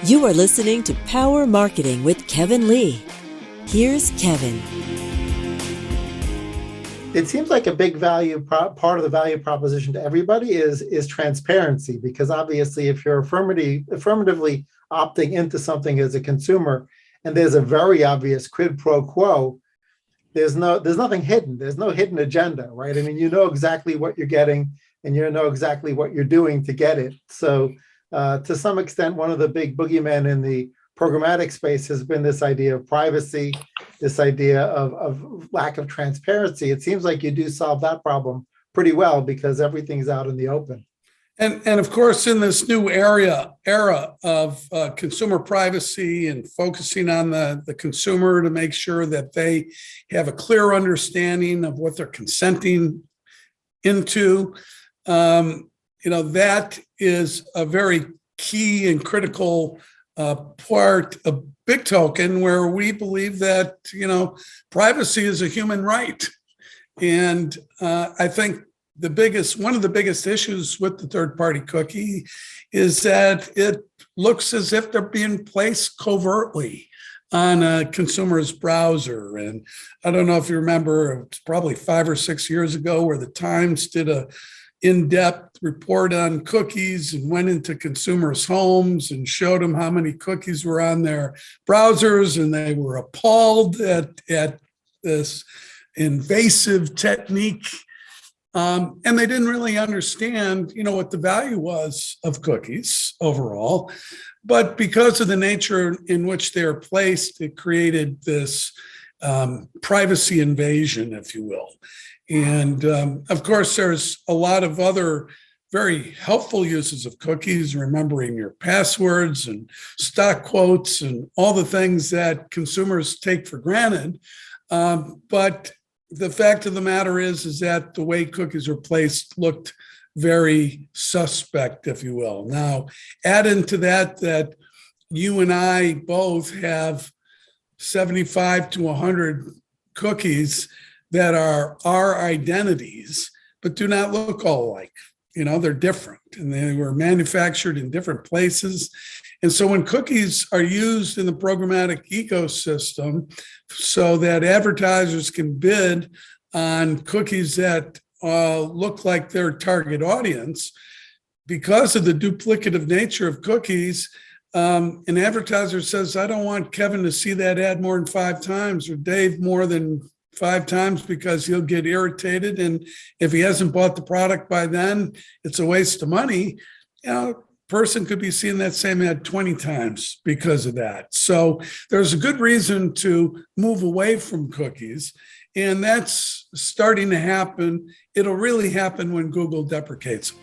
You are listening to Power Marketing with Kevin Lee. Here's Kevin. It seems like a big part of the value proposition to everybody is transparency, because obviously if you're affirmatively opting into something as a consumer and there's a very obvious quid pro quo, there's nothing hidden. There's no hidden agenda, right? I mean, you know exactly what you're getting and you know exactly what you're doing to get it. So to some extent, one of the big boogeymen in the programmatic space has been this idea of privacy, this idea of lack of transparency. It seems like you do solve that problem pretty well because everything's out in the open. And of course, in this new era of consumer privacy and focusing on the consumer to make sure that they have a clear understanding of what they're consenting into, that is a very key and critical part of BIGtoken, where we believe that, privacy is a human right. And I think one of the biggest issues with the third-party cookie is that it looks as if they're being placed covertly on a consumer's browser. And I don't know if you remember, it's probably 5 or 6 years ago where the Times did a in-depth report on cookies and went into consumers' homes and showed them how many cookies were on their browsers, and they were appalled at this invasive technique. And they didn't really understand, what the value was of cookies overall. But because of the nature in which they are placed, it created this privacy invasion, if you will. And of course, there's a lot of other very helpful uses of cookies, remembering your passwords and stock quotes and all the things that consumers take for granted. But the fact of the matter is that the way cookies were placed looked very suspect, if you will. Now, add into that you and I both have 75 to 100 cookies that are our identities, but do not look all alike. They're different, and they were manufactured in different places. And so when cookies are used in the programmatic ecosystem so that advertisers can bid on cookies that look like their target audience, because of the duplicative nature of cookies, an advertiser says, I don't want Kevin to see that ad more than 5 times, or Dave more than 5 times, because he'll get irritated. And if he hasn't bought the product by then, it's a waste of money. Person could be seeing that same ad 20 times because of that. So there's a good reason to move away from cookies. And that's starting to happen. It'll really happen when Google deprecates them,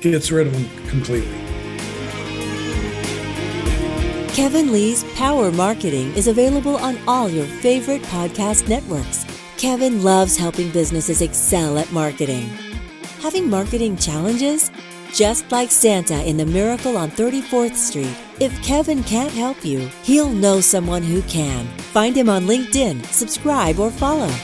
gets rid of them completely. Kevin Lee's Power Marketing is available on all your favorite podcast networks. Kevin loves helping businesses excel at marketing. Having marketing challenges? Just like Santa in The Miracle on 34th Street, if Kevin can't help you, he'll know someone who can. Find him on LinkedIn, subscribe, or follow.